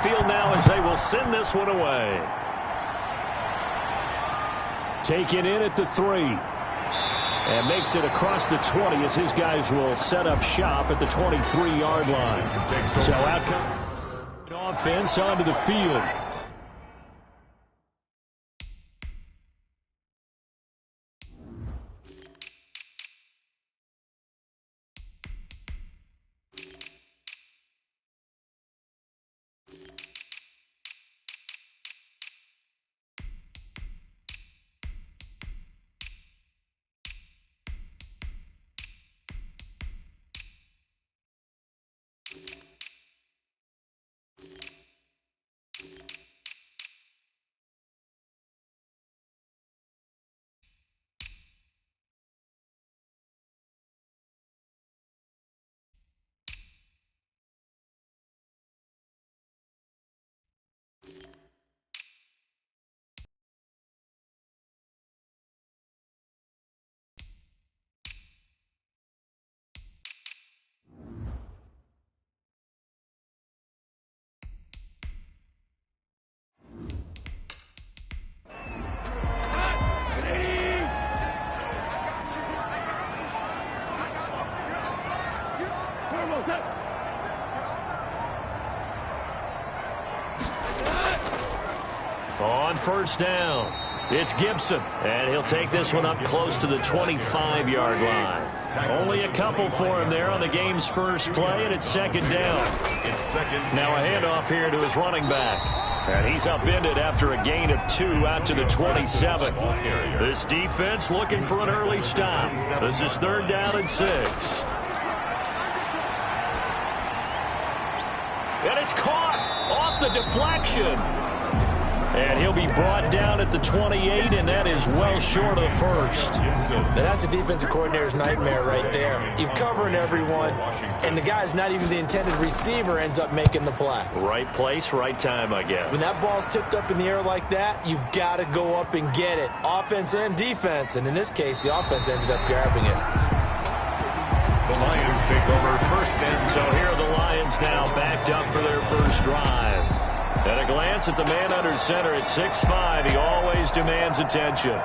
field now as they will send this one away. Taken in at the 3. And makes it across the 20 as his guys will set up shop at the 23-yard line. So out comes offense onto the field. On first down, it's Gibson, and he'll take this one up close to the 25-yard line. Only a couple for him there on the game's first play, and it's second down. Now a handoff here to his running back. And he's upended after a gain of 2 out to the 27. This defense looking for an early stop. This is third down and 6. And it's caught off the deflection. And he'll be brought down at the 28, and that is well short of the first. Now that's a defensive coordinator's nightmare right there. You're covering everyone, and the guy's not even the intended receiver ends up making the play. Right place, right time, I guess. When that ball's tipped up in the air like that, you've got to go up and get it. Offense and defense, and in this case, the offense ended up grabbing it. The Lions take over first and... So here are the Lions now backed up for their first drive. At a glance at the man under center at 6'5", he always demands attention.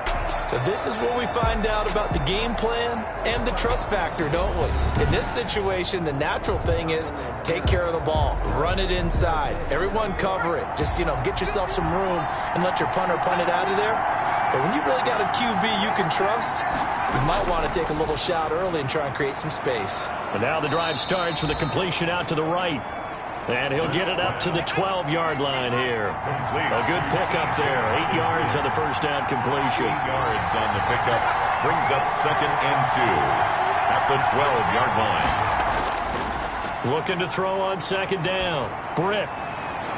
So this is where we find out about the game plan and the trust factor, don't we? In this situation, the natural thing is take care of the ball, run it inside, everyone cover it. Just, get yourself some room and let your punter punt it out of there. But when you really got a QB you can trust, you might want to take a little shot early and try and create some space. And now the drive starts with a completion out to the right. And he'll get it up to the 12-yard line here. A good pickup there. 8 yards on the first down completion. 8 yards on the pickup. Brings up second and 2 at the 12-yard line. Looking to throw on second down. Britt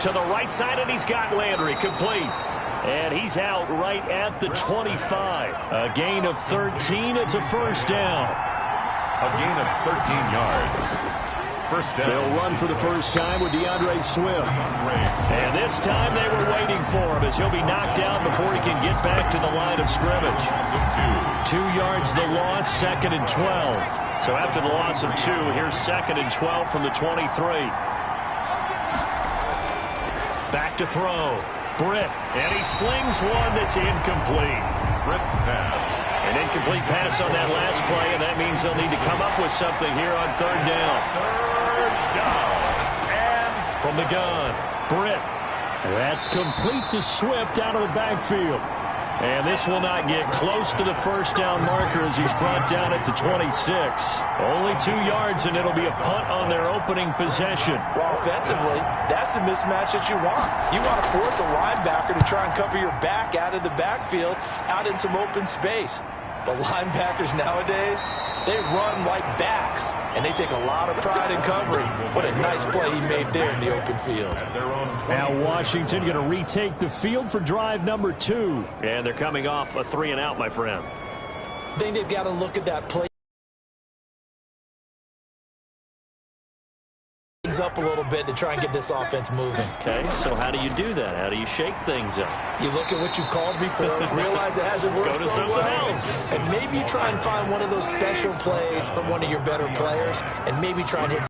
to the right side, and he's got Landry complete. And he's out right at the 25. A gain of 13. It's a first down. A gain of 13 yards. First down. They'll run for the first time with DeAndre Swift. And this time they were waiting for him as he'll be knocked down before he can get back to the line of scrimmage. 2 yards the loss, second and 12. So after the loss of 2, here's second and 12 from the 23. Back to throw. Britt, and he slings one that's incomplete. Britt's pass. An incomplete pass on that last play, and that means they'll need to come up with something here on third down. And from the gun, Britt. That's complete to Swift out of the backfield. And this will not get close to the first down marker as he's brought down at the 26. Only 2 yards, and it'll be a punt on their opening possession. Well, offensively, that's the mismatch that you want. You want to force a linebacker to try and cover your back out of the backfield, out in some open space. The linebackers nowadays, they run like backs, and they take a lot of pride in covering. What a nice play he made there in the open field. Now Washington going to retake the field for drive number 2. And they're coming off a 3-and-out, my friend. I think they've got to look at that play up a little bit to try and get this offense moving. Okay, so how do you do that? How do you shake things up? You look at what you called before, realize it hasn't worked so well, and maybe you try and find one of those special plays from one of your better players, and maybe try and hit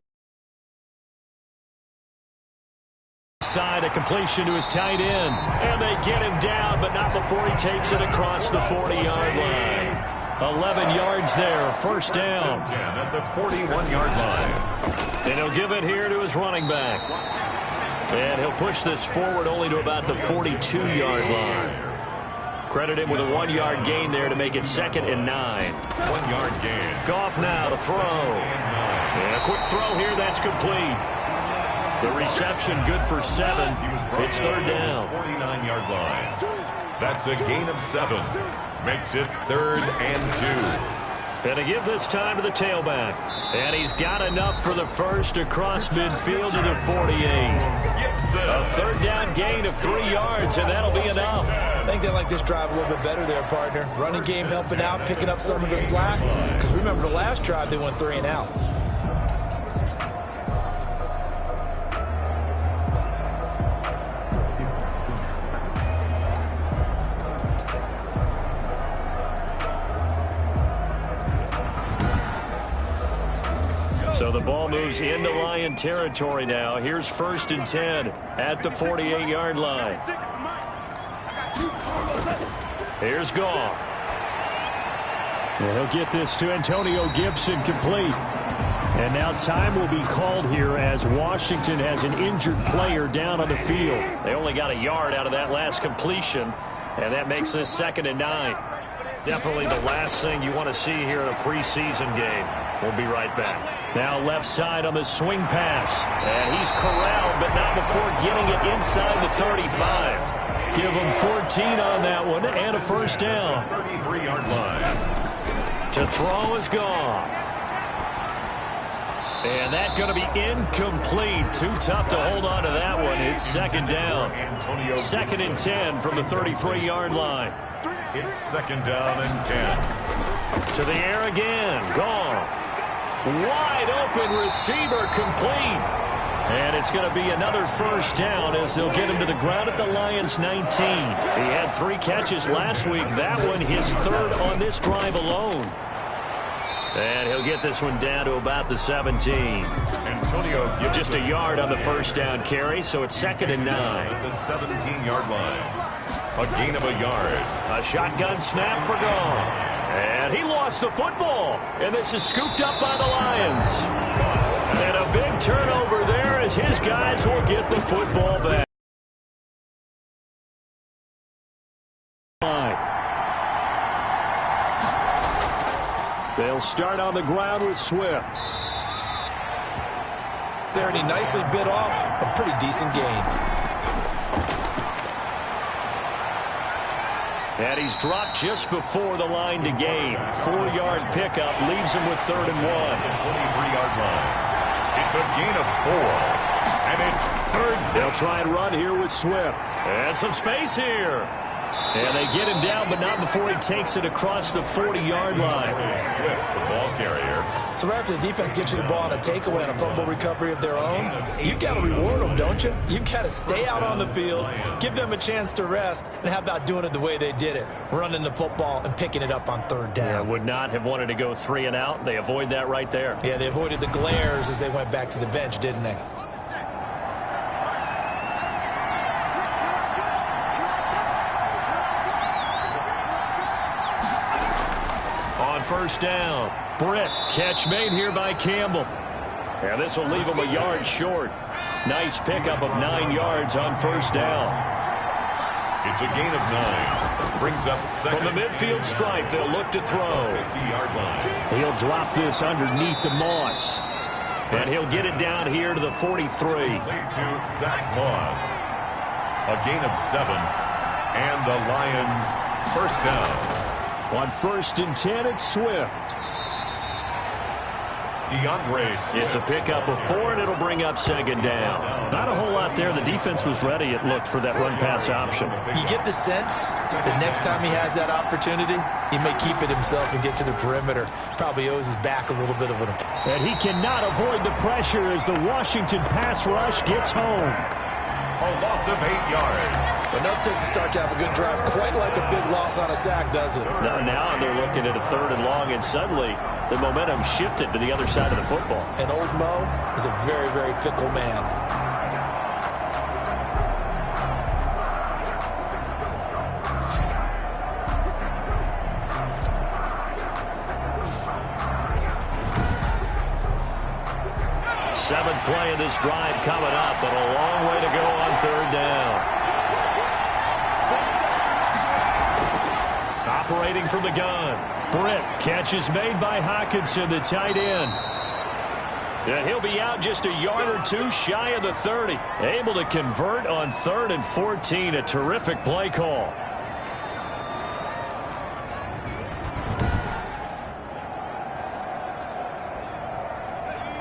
side, a completion to his tight end. And they get him down, but not before he takes it across the 40-yard line. 11 yards there, first down. At the 41-yard line. And he'll give it here to his running back. And he'll push this forward only to about the 42-yard line. Credit him with a 1-yard gain there to make it 2nd and 9. 1-yard gain. Goff now to throw. And a quick throw here, that's complete. The reception good for 7. It's 3rd down. 49-yard line. That's a gain of 7. Makes it 3rd and 2. And to give this time to the tailback. And he's got enough for the first across midfield to the 48. A 3rd down gain of 3 yards, and that'll be enough. I think they like this drive a little bit better there, partner. Running game helping out, picking up some of the slack. Because remember the last drive, they went 3 and out. So the ball moves into Lion territory now. Here's 1st and 10 at the 48-yard line. Here's Goff. Well, he'll get this to Antonio Gibson complete. And now time will be called here as Washington has an injured player down on the field. They only got a yard out of that last completion, and that makes this 2nd and 9. Definitely the last thing you want to see here in a preseason game. We'll be right back. Now left side on the swing pass. And he's corralled, but not before getting it inside the 35. Give him 14 on that one and a first down. 33-yard line. To throw is Goff. And that's going to be incomplete. Too tough to hold on to that one. It's 2nd down. 2nd and 10 from the 33-yard line. It's 2nd down and 10. To the air again. Goff. Wide open receiver complete. And it's going to be another first down as they'll get him to the ground at the Lions' 19. He had 3 catches last week. That one his 3rd on this drive alone. And he'll get this one down to about the 17. Antonio Gibson. Just a yard on the first down carry, so it's 2nd and 9. At the 17-yard line. A gain of a yard. A shotgun snap for Goff. And he lost the football. And this is scooped up by the Lions. And a big turnover there as his guys will get the football back. They'll start on the ground with Swift. There, and he nicely bit off a pretty decent gain. And he's dropped just before the line to gain. 4-yard pickup leaves him with 3rd and 1. 23-yard line. It's a gain of 4. And it's 3rd. They'll try and run here with Swift. And some space here. And they get him down, but not before he takes it across the 40-yard line. Swift, the ball carrier. So right after the defense gets you the ball on a takeaway and a fumble recovery of their own, you've got to reward them, don't you? You've got to stay out on the field, give them a chance to rest, and how about doing it the way they did it, running the football and picking it up on 3rd down. Yeah, would not have wanted to go 3 and out. They avoid that right there. Yeah, they avoided the glares as they went back to the bench, didn't they? First down. Britt, catch made here by Campbell. And this will leave him a yard short. Nice pickup of 9 yards on first down. It's a gain of 9. Brings up 2nd. From the midfield stripe, they'll look to throw. 50-yard line. He'll drop this underneath the Moss. And he'll get it down here to the 43. Played to Zach Moss. A gain of 7. And the Lions first down. On 1st and 10, it's Swift. DeAndre Swift. It's a pickup of 4, and it'll bring up 2nd down. Not a whole lot there. The defense was ready, it looked, for that run-pass option. You get the sense that next time he has that opportunity, he may keep it himself and get to the perimeter. Probably owes his back a little bit of an... And he cannot avoid the pressure as the Washington pass rush gets home. A loss of 8 yards. But no takes to start to have a good drive, quite like a big loss on a sack, does it? Now they're looking at a 3rd and long, and suddenly the momentum shifted to the other side of the football. And old Mo is a very, very fickle man. 7th play of this drive coming up, but a long way to go on 3rd down. Operating from the gun. Britt, catch is made by Hockenson, the tight end. And he'll be out just a yard or two shy of the 30. Able to convert on 3rd and 14. A terrific play call.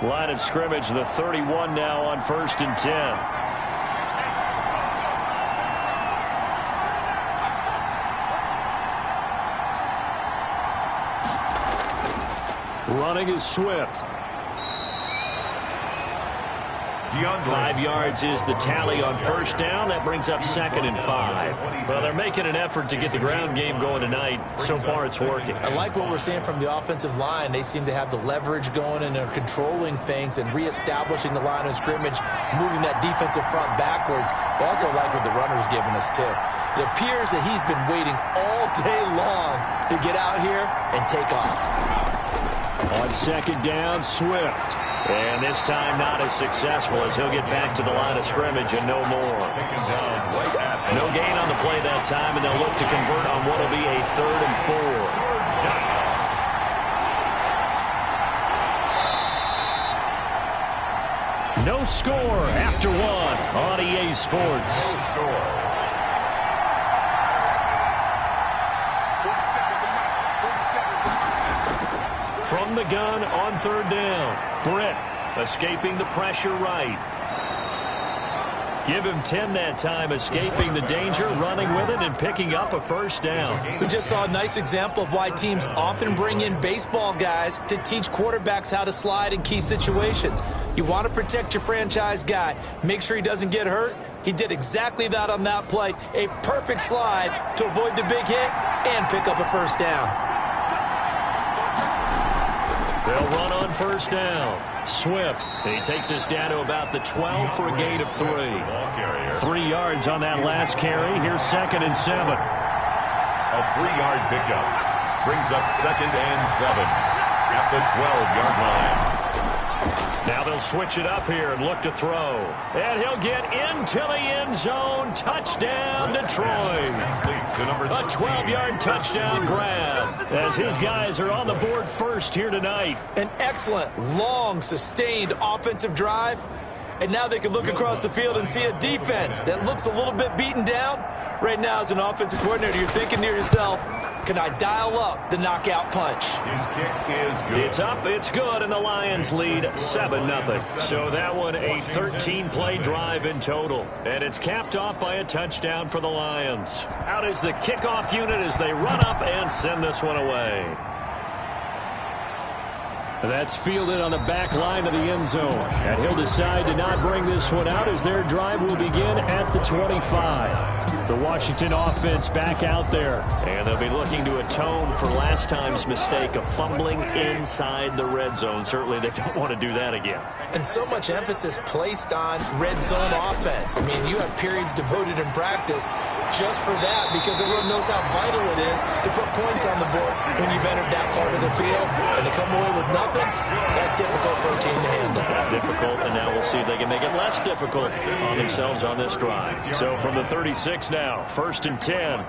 Line of scrimmage, the 31 now on 1st and 10. Running is Swift. 5 yards is the tally on 1st down. That brings up 2nd and 5. Well, they're making an effort to get the ground game going tonight. So far, it's working. I like what we're seeing from the offensive line. They seem to have the leverage going, and they're controlling things and reestablishing the line of scrimmage, moving that defensive front backwards. But also like what the runner's giving us, too. It appears that he's been waiting all day long to get out here and take off. On 2nd down, Swift. And this time not as successful as he'll get back to the line of scrimmage and no more. No gain on the play that time, and they'll look to convert on what will be a 3rd and 4. No score after 1 on EA Sports. From the gun on 3rd down. Britt escaping the pressure right. Give him 10 that time, escaping the danger, running with it, and picking up a 1st down. We just saw a nice example of why teams often bring in baseball guys to teach quarterbacks how to slide in key situations. You want to protect your franchise guy. Make sure he doesn't get hurt. He did exactly that on that play. A perfect slide to avoid the big hit and pick up a 1st down. They'll run on 1st down. Swift. He takes us down to about the 12 for a gain of 3. 3 yards on that last carry. Here's 2nd and 7. A 3-yard pickup brings up 2nd and 7 at the 12-yard line. Now they'll switch it up here and look to throw. And he'll get into the end zone. Touchdown, Detroit. A 12-yard touchdown grab as his guys are on the board first here tonight. An excellent, long, sustained offensive drive. And now they can look across the field and see a defense that looks a little bit beaten down. Right now, as an offensive coordinator, you're thinking to yourself, can I dial up the knockout punch? His kick is good. It's up, it's good, and the Lions lead 7-0. So that one a 13-play drive in total. And it's capped off by a touchdown for the Lions. Out is the kickoff unit as they run up and send this one away. That's fielded on the back line of the end zone. And he'll decide to not bring this one out as their drive will begin at the 25. The Washington offense back out there. And they'll be looking to atone for last time's mistake of fumbling inside the red zone. Certainly they don't want to do that again. And so much emphasis placed on red zone offense. I mean, you have periods devoted in practice just for that because everyone knows how vital it is to put points on the board when you've entered that part of the field. And to come away with nothing, that's difficult for a team to handle. Difficult, and now we'll see if they can make it less difficult on themselves on this drive. So from the 36 now, 1st and 10.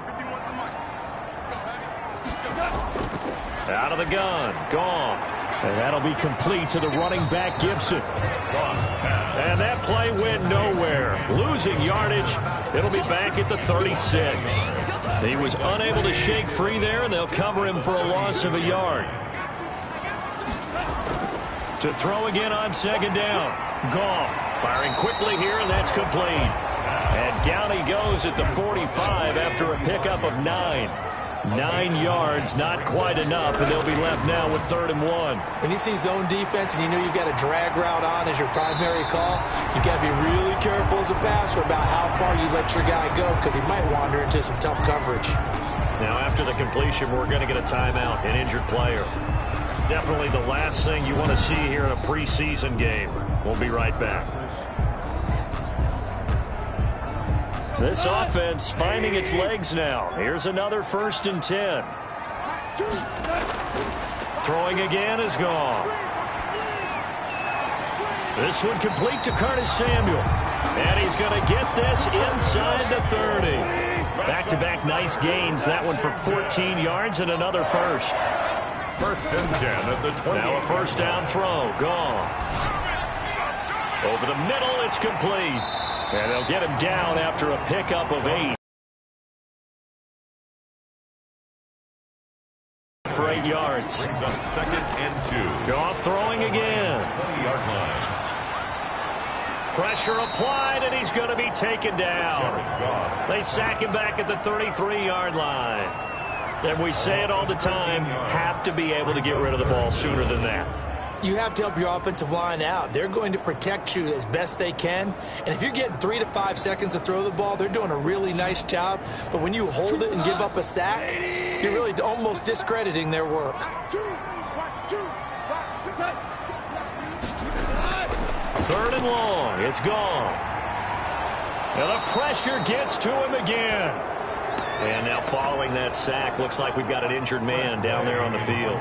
Out of the gun, Goff. And that'll be complete to the running back, Gibson. And that play went nowhere. Losing yardage. It'll be back at the 36. He was unable to shake free there, and they'll cover him for a loss of a yard. To throw again on 2nd down. Goff firing quickly here, and that's complete. And down he goes at the 45 after a pickup of 9. 9 yards, not quite enough, and they'll be left now with 3rd and 1. When you see zone defense and you know you've got a drag route on as your primary call, you've got to be really careful as a passer about how far you let your guy go because he might wander into some tough coverage. Now after the completion, we're going to get a timeout, an injured player. Definitely the last thing you want to see here in a preseason game. We'll be right back. This offense finding its legs now. Here's another 1st and 10. Throwing again is Goff. This one complete to Curtis Samuel. And he's going to get this inside the 30. Back-to-back nice gains. That one for 14 yards and another first. First and 10 at the 20. Now a first down throw. Gone. Over the middle, it's complete. And they'll get him down after a pickup of 8. For 8 yards. Brings up second and 2. Goff throwing again. 20-yard line. Pressure applied, and he's going to be taken down. They sack him back at the 33-yard line. And we say it all the time, have to be able to get rid of the ball sooner than that. You have to help your offensive line out. They're going to protect you as best they can. And if you're getting 3 to 5 seconds to throw the ball, they're doing a really nice job. But when you hold it and give up a sack, you're really almost discrediting their work. Third and long. It's Goff. And the pressure gets to him again. And now following that sack, looks like we've got an injured man down there on the field.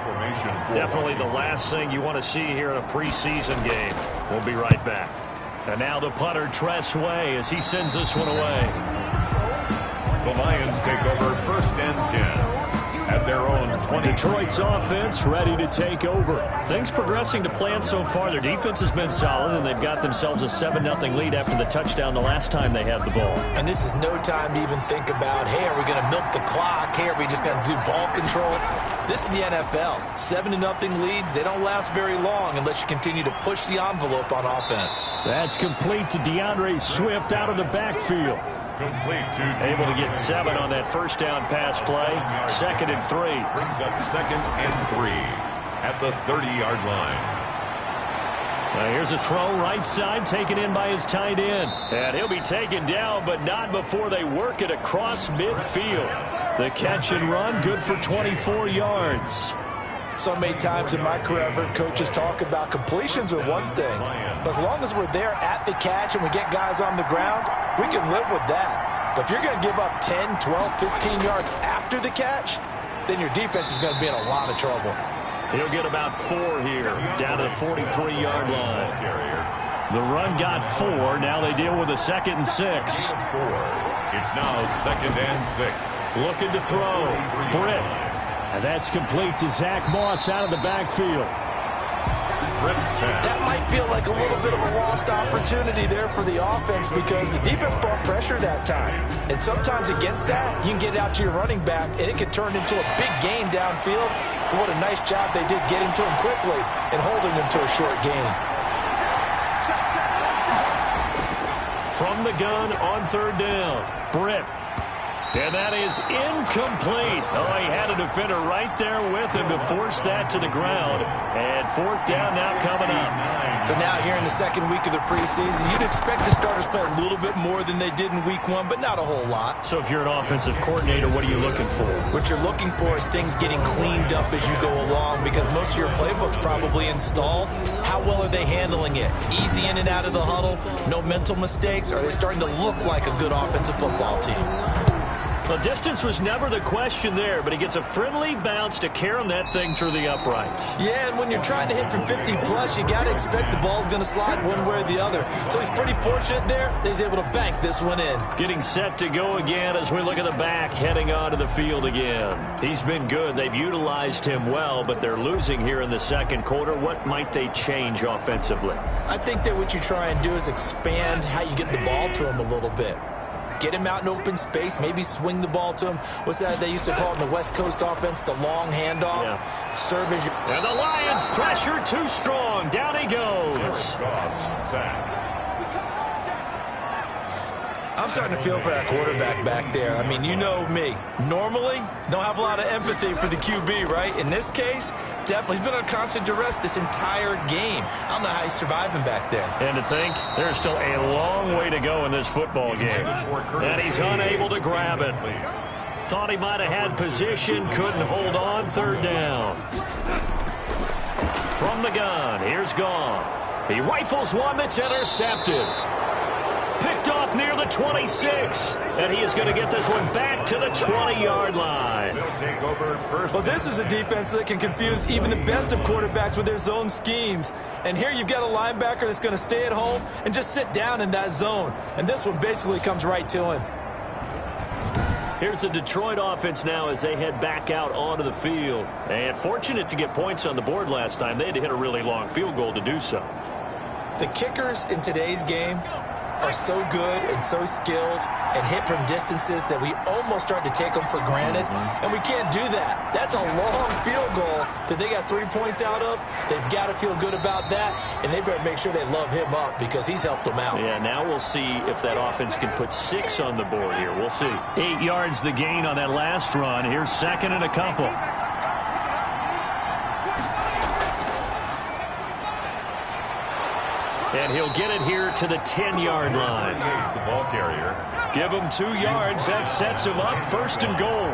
Definitely the last thing you want to see here in a preseason game. We'll be right back. And now the punter, Tress Way, as he sends this one away. The Lions take over first and 10. At their own 20. Detroit's offense ready to take over. Things progressing to plan so far. Their defense has been solid, and they've got themselves a 7-0 lead after the touchdown the last time they had the ball. And this is no time to even think about, hey, are we going to milk the clock? Hey, are we just going to do ball control? This is the NFL. 7-0 leads, they don't last very long unless you continue to push the envelope on offense. That's complete to DeAndre Swift out of the backfield. Complete to able to get 7 on that first down pass play. Second and 3. Brings up second and 3 at the 30-yard line. Now here's a throw right side taken in by his tight end. And he'll be taken down, but not before they work it across midfield. The catch and run good for 24 yards. So many times in my career, I've heard coaches talk about completions are one thing. But as long as we're there at the catch and we get guys on the ground, we can live with that. But if you're going to give up 10, 12, 15 yards after the catch, then your defense is going to be in a lot of trouble. He'll get about 4 here, down to the 43-yard line. The run got 4. Now they deal with a second and 6. It's now second and 6. Looking to throw. Britt. And that's complete to Zach Moss out of the backfield. That might feel like a little bit of a lost opportunity there for the offense because the defense brought pressure that time. And sometimes against that, you can get it out to your running back, and it can turn into a big gain downfield. But what a nice job they did getting to him quickly and holding him to a short gain. From the gun on third down, Britt. And that is incomplete. Oh, he had a defender right there with him to force that to the ground. And fourth down now coming up. So now here in the second week of the preseason, you'd expect the starters play a little bit more than they did in week 1, but not a whole lot. So if you're an offensive coordinator, what are you looking for? What you're looking for is things getting cleaned up as you go along because most of your playbook's probably installed. How well are they handling it? Easy in and out of the huddle? No mental mistakes? Are they starting to look like a good offensive football team? Well, distance was never the question there, but he gets a friendly bounce to carom that thing through the uprights. Yeah, and when you're trying to hit from 50-plus, you got to expect the ball's going to slide one way or the other. So he's pretty fortunate there that he's able to bank this one in. Getting set to go again as we look at the back, heading onto the field again. He's been good. They've utilized him well, but they're losing here in the second quarter. What might they change offensively? I think that what you try and do is expand how you get the ball to him a little bit. Get him out in open space, maybe swing the ball to him. What's that they used to call it in the West Coast offense, the long handoff? Yeah. Serve as your... And the Lions pressure too strong. Down he goes. I'm starting to feel for that quarterback back there. I mean, you know me. Normally, don't have a lot of empathy for the QB, right? In this case, definitely. He's been on constant duress this entire game. I don't know how he's surviving back there. And to think, there's still a long way to go in this football game. And he's unable to grab it. Thought he might have had position, couldn't hold on. Third down. From the gun, here's Goff. He rifles one that's intercepted. Picked off near the 26. And he is going to get this one back to the 20-yard line. Well, this is a defense that can confuse even the best of quarterbacks with their zone schemes. And here you've got a linebacker that's going to stay at home and just sit down in that zone. And this one basically comes right to him. Here's the Detroit offense now as they head back out onto the field. And fortunate to get points on the board last time. They had to hit a really long field goal to do so. The kickers in today's game are so good and so skilled and hit from distances that we almost start to take them for granted. And we can't do that. That's a long field goal that they got 3 points out of. They've got to feel good about that, and they better make sure they love him up because he's helped them out. Yeah, now we'll see if that offense can put 6 on the board here. We'll see. 8 yards the gain on that last run. Here's second and a couple. And he'll get it here to the 10-yard line. The ball carrier. Give him 2 yards. That sets him up. First and goal.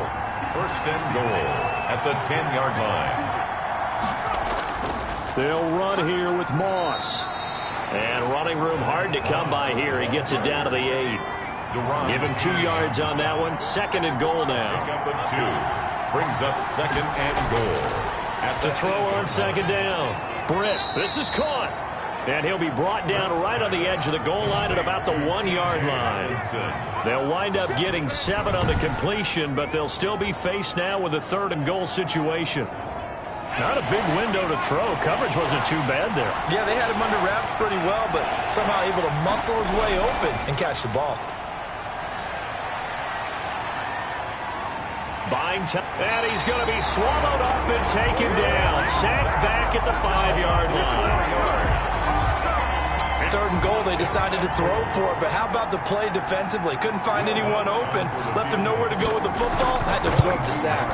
First and goal at the 10-yard line. They'll run here with Moss. And running room hard to come by here. He gets it down to the 8. Give him 2 yards on that one. Second and goal now. Pick up a 2. Brings up second and goal. At To throw on second down. Britt, this is caught. And he'll be brought down right on the edge of the goal line at about the 1-yard line. They'll wind up getting 7 on the completion, but they'll still be faced now with a third and goal situation. Not a big window to throw. Coverage wasn't too bad there. Yeah, they had him under wraps pretty well, but somehow able to muscle his way open and catch the ball. Buying time, and he's going to be swallowed up and taken down. Sacked back at the 5-yard line. Third and goal, they decided to throw for it, but how about the play defensively? Couldn't find anyone open, left him nowhere to go with the football, had to absorb the sack.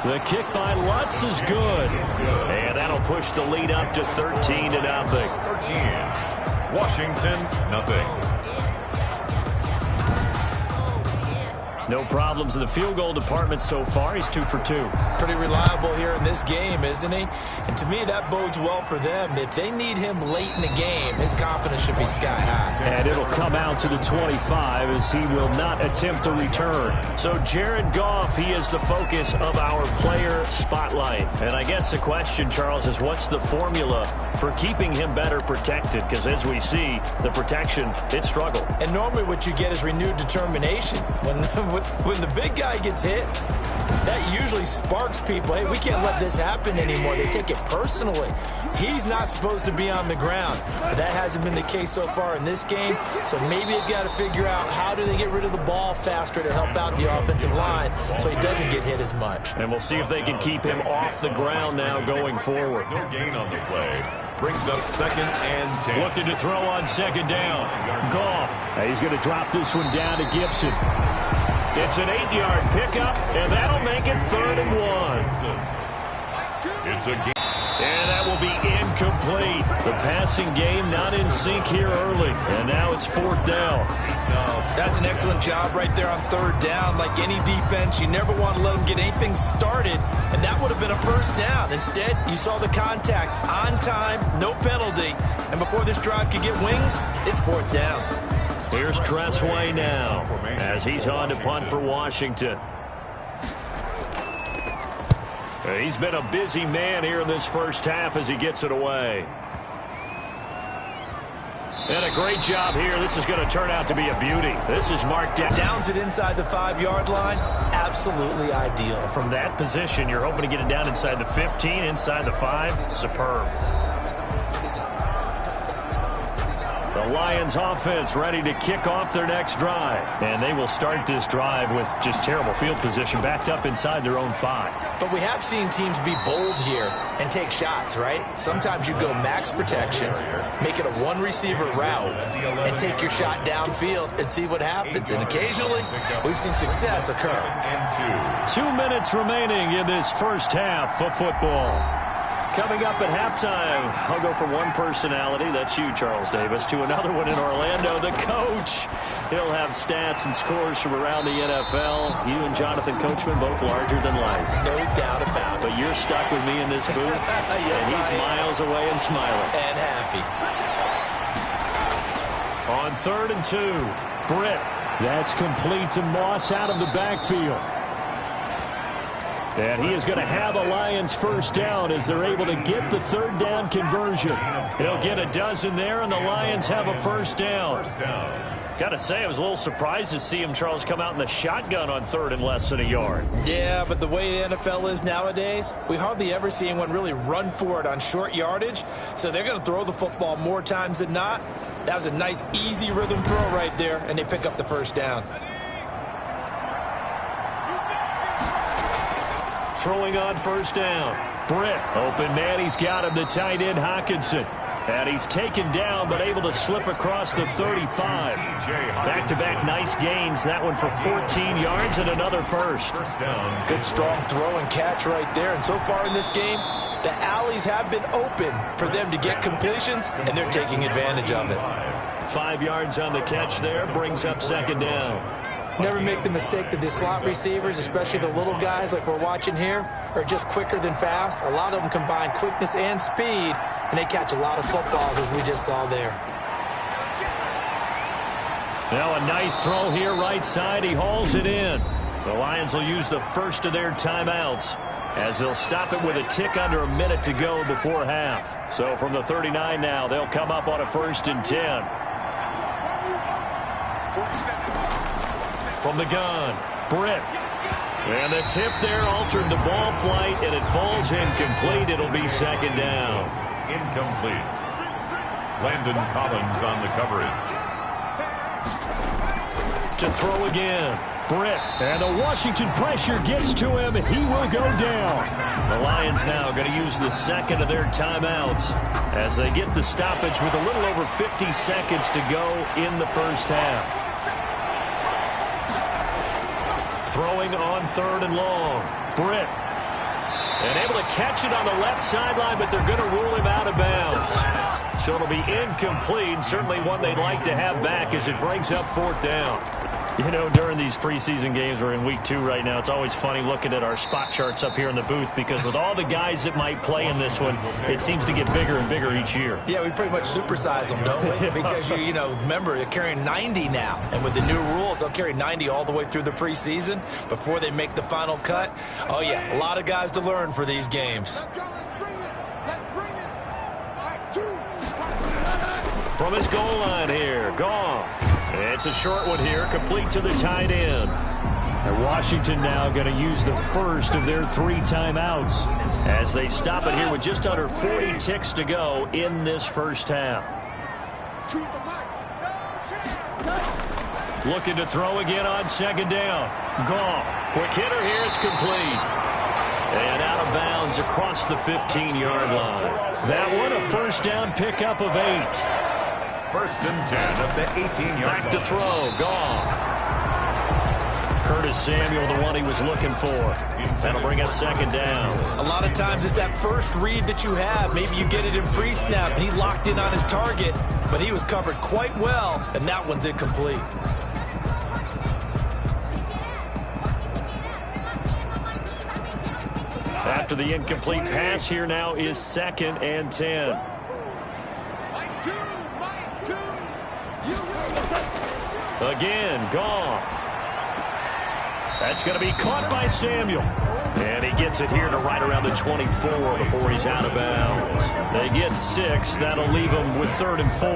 The kick by Lutz is good, and that'll push the lead up to 13-0. 13. Washington, nothing. No problems in the field goal department so far. He's 2 for 2. Pretty reliable here in this game, isn't he? And to me, that bodes well for them. If they need him late in the game, his confidence should be sky high. And it'll come out to the 25 as he will not attempt to return. So Jared Goff, he is the focus of our player spotlight. And I guess the question, Charles, is what's the formula for keeping him better protected? Because as we see, the protection, it struggled. And normally what you get is renewed determination. When the big guy gets hit, that usually sparks people. Hey, we can't let this happen anymore. They take it personally. He's not supposed to be on the ground. But that hasn't been the case so far in this game. So maybe they've got to figure out how do they get rid of the ball faster to help out the offensive line so he doesn't get hit as much. And we'll see if they can keep him off the ground now going forward. No gain on the play. Brings up second and 10. Looking to throw on second down. Goff. He's going to drop this one down to Gibson. It's an 8-yard pickup, and that'll make it 3rd and 1. It's a game. And that will be incomplete. The passing game not in sync here early, and now it's 4th down. That's an excellent job right there on 3rd down. Like any defense, you never want to let them get anything started, and that would have been a 1st down. Instead, you saw the contact on time, no penalty, and before this drive could get wings, it's 4th down. Here's Tressway now as he's on to punt for Washington. He's been a busy man here in this first half as he gets it away. And a great job here. This is going to turn out to be a beauty. This is marked down. Downs it inside the 5-yard line. Absolutely ideal. From that position, you're hoping to get it down inside the 15, inside the 5. Superb. The Lions offense ready to kick off their next drive. And they will start this drive with just terrible field position backed up inside their own 5. But we have seen teams be bold here and take shots, right? Sometimes you go max protection, make it a one-receiver route, and take your shot downfield and see what happens. And occasionally, we've seen success occur. 2 minutes remaining in this first half of football. Coming up at halftime, I'll go from one personality, that's you, Charles Davis, to another one in Orlando, the coach. He'll have stats and scores from around the NFL. You and Jonathan Coachman, both larger than life. No doubt about it. But you're stuck with me in this booth, yes, and he's miles away and smiling. And happy. On 3rd and 2. Britt. That's complete to Moss out of the backfield. And he is going to have a Lions first down as they're able to get the 3rd down conversion. He'll get a dozen there, and the Lions have a first down. Got to say, I was a little surprised to see him, Charles, come out in the shotgun on 3rd and less than a yard. Yeah, but the way the NFL is nowadays, we hardly ever see anyone really run for it on short yardage. So they're going to throw the football more times than not. That was a nice, easy rhythm throw right there, and they pick up the first down. Throwing on first down. Britt. Open man. He's got him, the tight end, Hockenson. And he's taken down, but able to slip across the 35. Back-to-back nice gains. That one for 14 yards and another first. Good, strong throw and catch right there. And so far in this game, the alleys have been open for them to get completions, and they're taking advantage of it. 5 yards on the catch there. Brings up second down. Never make the mistake that the slot receivers, especially the little guys like we're watching here, are just quicker than fast. A lot of them combine quickness and speed, and they catch a lot of footballs, as we just saw there. Now a nice throw here right side. He hauls it in. The Lions will use the first of their timeouts as they'll stop it with a tick under a minute to go before half. So from the 39 now, they'll come up on a 1st and 10. From the gun, Britt. And the tip there altered the ball flight, and it falls incomplete. It'll be second down. Incomplete. Landon Collins on the coverage. To throw again, Britt. And the Washington pressure gets to him. He will go down. The Lions now going to use the second of their timeouts as they get the stoppage with a little over 50 seconds to go in the first half. Throwing on 3rd and long. Britt. And able to catch it on the left sideline, but they're going to rule him out of bounds. So it'll be incomplete. Certainly one they'd like to have back as it brings up 4th down. You know, during these preseason games, we're in week 2 right now, it's always funny looking at our spot charts up here in the booth because with all the guys that might play in this one, it seems to get bigger and bigger each year. Yeah, we pretty much supersize them, don't we? Because, you know, remember, they're carrying 90 now. And with the new rules, they'll carry 90 all the way through the preseason before they make the final cut. Oh, yeah, a lot of guys to learn for these games. Let's go, let's bring it. All right, 2. From his goal line here, Goff. It's a short one here, complete to the tight end. And Washington now going to use the first of their 3 timeouts as they stop it here with just under 40 ticks to go in this first half. Looking to throw again on second down. Goff, quick hitter here, it's complete. And out of bounds across the 15-yard line. That one a first down pickup of 8. 1st and 10 at the 18-yard line. Back to throw, Goff. Curtis Samuel, the one he was looking for. That'll bring up second down. A lot of times it's that first read that you have. Maybe you get it in pre-snap, and he locked in on his target, but he was covered quite well, and that one's incomplete. After the incomplete pass, here now is 2nd and 10. Again, Goff. That's going to be caught by Samuel. And he gets it here to right around the 24 before he's out of bounds. They get 6. That'll leave them with 3rd and 4.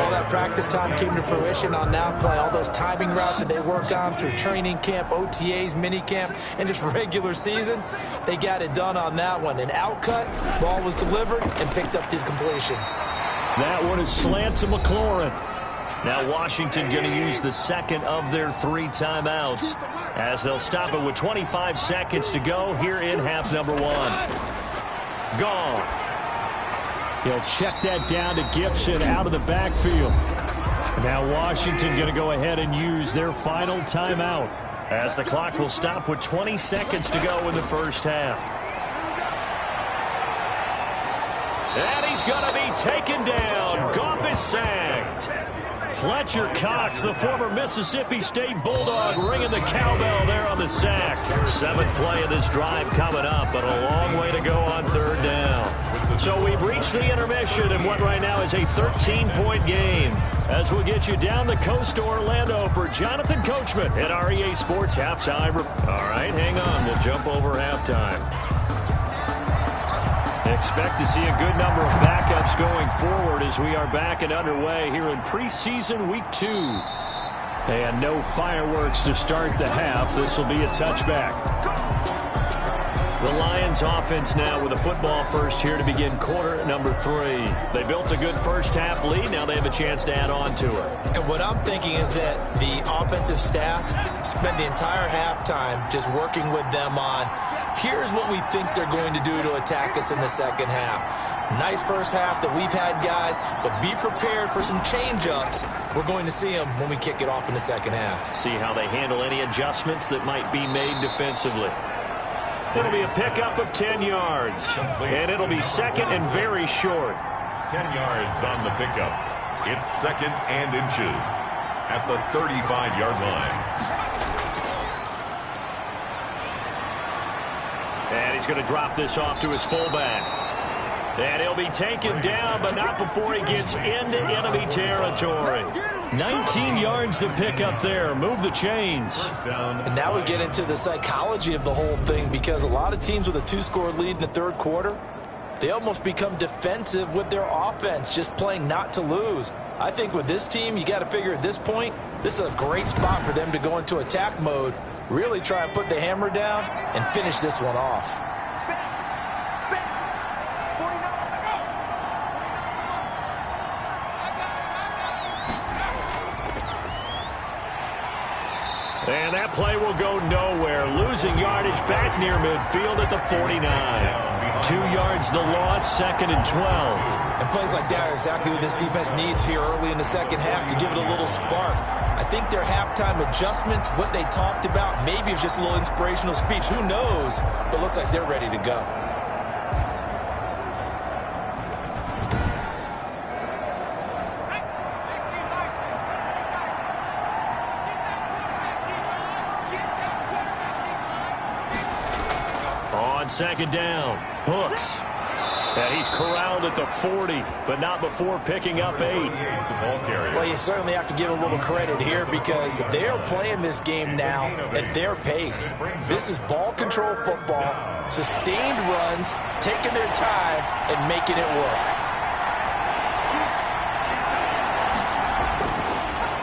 All that practice time came to fruition on that play. All those timing routes that they work on through training camp, OTAs, minicamp, and just regular season, they got it done on that one. An outcut, ball was delivered, and picked up the completion. That one is slant to McLaurin. Now Washington going to use the second of their 3 timeouts as they'll stop it with 25 seconds to go here in half number 1. Goff. He'll check that down to Gibson out of the backfield. Now Washington going to go ahead and use their final timeout as the clock will stop with 20 seconds to go in the first half. And he's going to be taken down. Goff is sacked. Fletcher Cox, the former Mississippi State Bulldog, ringing the cowbell there on the sack. 7th play of this drive coming up, but a long way to go on 3rd down. So we've reached the intermission in what right now is a 13-point game. As we'll get you down the coast to Orlando for Jonathan Coachman at our EA Sports Halftime. All right, hang on. We'll jump over halftime. Expect to see a good number of backups going forward as we are back and underway here in preseason week 2. And no fireworks to start the half. This will be a touchback. The Lions offense now with a football first here to begin quarter number 3. They built a good first half lead. Now they have a chance to add on to it. And what I'm thinking is that the offensive staff spent the entire halftime just working with them on, here's what we think they're going to do to attack us in the second half. Nice first half that we've had, guys, but be prepared for some change-ups. We're going to see them when we kick it off in the second half. See how they handle any adjustments that might be made defensively. It'll be a pickup of 10 yards, and it'll be second and very short. 10 yards on the pickup. It's 2nd and inches at the 35-yard line. And he's going to drop this off to his fullback. And he'll be taken down, but not before he gets into enemy territory. 19 yards to pick up there. Move the chains. And now we get into the psychology of the whole thing, because a lot of teams with a 2-score lead in the 3rd quarter, they almost become defensive with their offense, just playing not to lose. I think with this team, you got to figure at this point, this is a great spot for them to go into attack mode, really try and put the hammer down and finish this one off. And that play will go nowhere. Losing yardage back near midfield at the 49. 2 yards the loss, 2nd and 12. And plays like that are exactly what this defense needs here early in the second half to give it a little spark. I think their halftime adjustments, what they talked about, maybe it was just a little inspirational speech. Who knows? But it looks like they're ready to go. On 2nd down, Hooks. And he's corralled at the 40, but not before picking up 8. Well, you certainly have to give a little credit here, because they're playing this game now at their pace. This is ball control football, sustained runs, taking their time and making it work.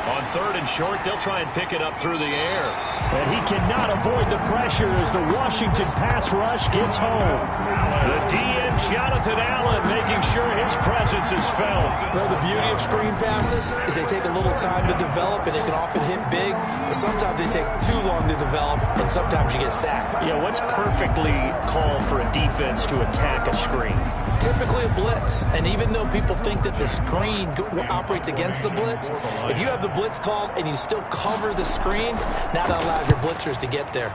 On 3rd and short, they'll try and pick it up through the air. And he cannot avoid the pressure as the Washington pass rush gets home. The DN, Jonathan Allen, making sure his presence is felt. Well, the beauty of screen passes is they take a little time to develop, and it can often hit big, but sometimes they take too long to develop, and sometimes you get sacked. Yeah, what's perfectly called for a defense to attack a screen? Typically a blitz, and even though people think that the screen operates against the blitz, if you have the blitz called and you still cover the screen, now that allows your blitzers to get there.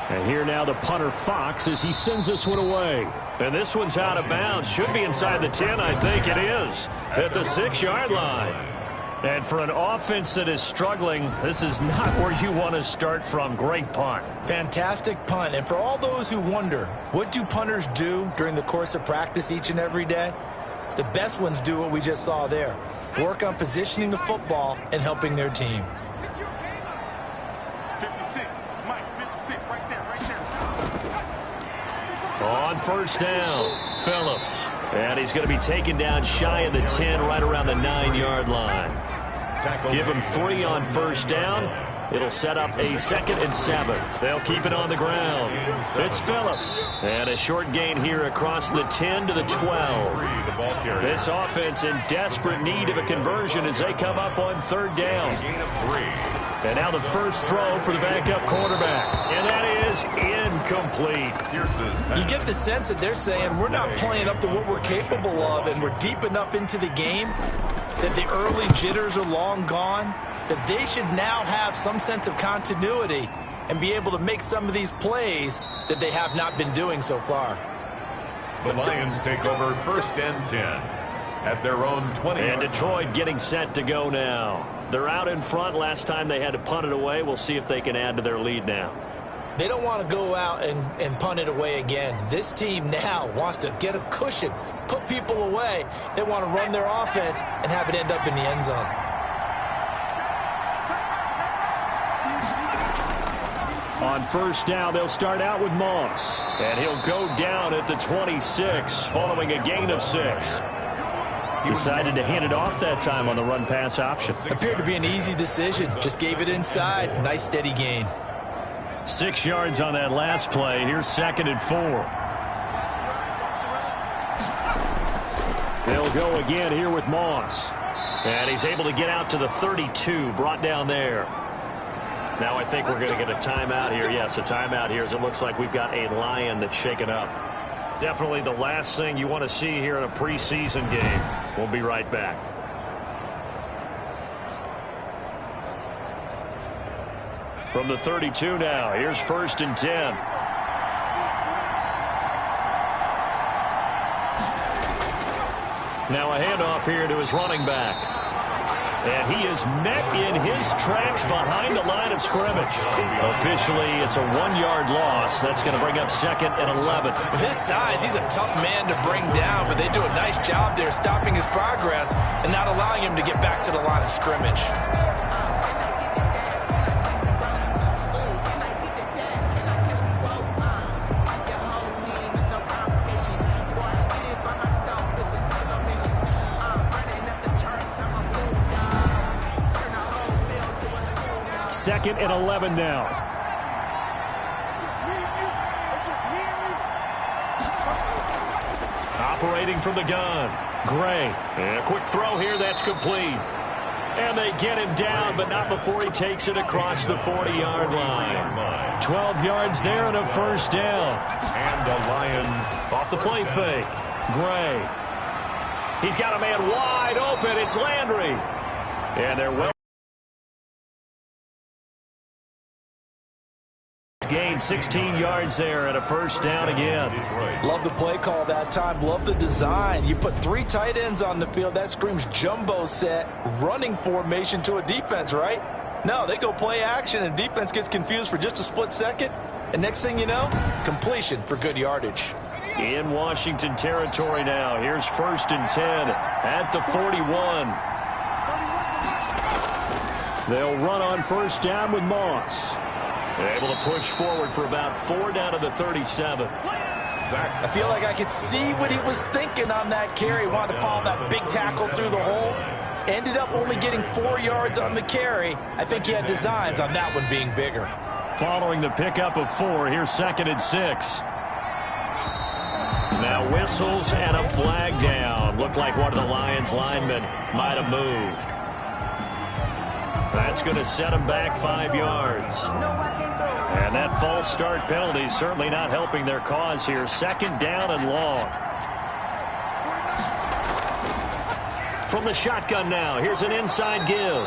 And here now the punter Fox as he sends this one away. And this one's out of bounds. Should be inside the 10, I think it is, at the 6-yard line. And for an offense that is struggling, this is not where you want to start from. Great punt. Fantastic punt. And for all those who wonder, what do punters do during the course of practice each and every day? The best ones do what we just saw there. Work on positioning the football and helping their team. 56, Mike, 56, right there. On 1st down, Phillips. And he's going to be taken down shy of the 10, right around the 9-yard line. Give him 3 on 1st down. It'll set up a 2nd and 7. They'll keep it on the ground. It's Phillips. And a short gain here across the 10 to the 12. This offense in desperate need of a conversion as they come up on 3rd down. And now the first throw for the backup quarterback. And that is incomplete. You get the sense that they're saying we're not playing up to what we're capable of, and we're deep enough into the game that the early jitters are long gone, that they should now have some sense of continuity and be able to make some of these plays that they have not been doing so far. The Lions take over 1st and 10 at their own 20. And Detroit getting set to go now. They're out in front. Last time they had to punt it away. We'll see if they can add to their lead now. They don't want to go out and punt it away again. This team now wants to get a cushion, put people away. They want to run their offense and have it end up in the end zone. On first down, they'll start out with Moss. And he'll go down at the 26 following a gain of 6. Decided to hand it off that time on the run-pass option. Appeared to be an easy decision. Just gave it inside. Nice steady gain. 6 yards on that last play. Here's 2nd and 4. They'll go again here with Moss. And he's able to get out to the 32, brought down there. Now I think we're going to get a timeout here. Yes, a timeout here as it looks like we've got a Lion that's shaken up. Definitely the last thing you want to see here in a preseason game. We'll be right back. From the 32 now, here's 1st and 10. Now a handoff here to his running back. And he is met in his tracks behind the line of scrimmage. Officially, it's a 1-yard loss. That's going to bring up 2nd and 11. With his size, he's a tough man to bring down, but they do a nice job there stopping his progress and not allowing him to get back to the line of scrimmage. Second and 11 now. Operating from the gun. Gray. And a quick throw here. That's complete. And they get him down, but not before he takes it across the 40-yard line. 12 yards there and a first down. And the Lions off the play fake. Gray. He's got a man wide open. It's Landry. And they're well. Gained 16 yards there and a first down again. Love the play call that time. Love the design. You put 3 tight ends on the field. That screams jumbo set, running formation to a defense, right? No, they go play action and defense gets confused for just a split second. And next thing you know, completion for good yardage. In Washington territory now. Here's 1st and 10 at the 41. They'll run on first down with Moss. Able to push forward for about 4 down to the 37. I feel like I could see what he was thinking on that carry. Wanted to follow that big tackle through the hole. Ended up only getting 4 yards on the carry. I think he had designs on that one being bigger. Following the pickup of 4, here's 2nd and 6. Now whistles and a flag down. Looked like one of the Lions linemen might have moved. That's going to set him back 5 yards. And that false start penalty is certainly not helping their cause here. 2nd down and long. From the shotgun now, here's an inside give.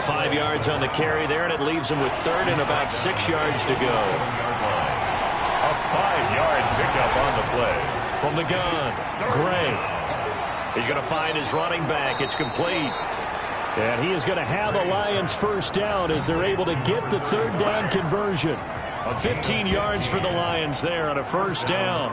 5 yards on the carry there, and it leaves him with 3rd and about 6 yards to go. A 5-yard pickup on the play. From the gun, Gray. He's going to find his running back. It's complete. And he is going to have a Lions first down as they're able to get the 3rd down conversion. 15 yards for the Lions there on a first down.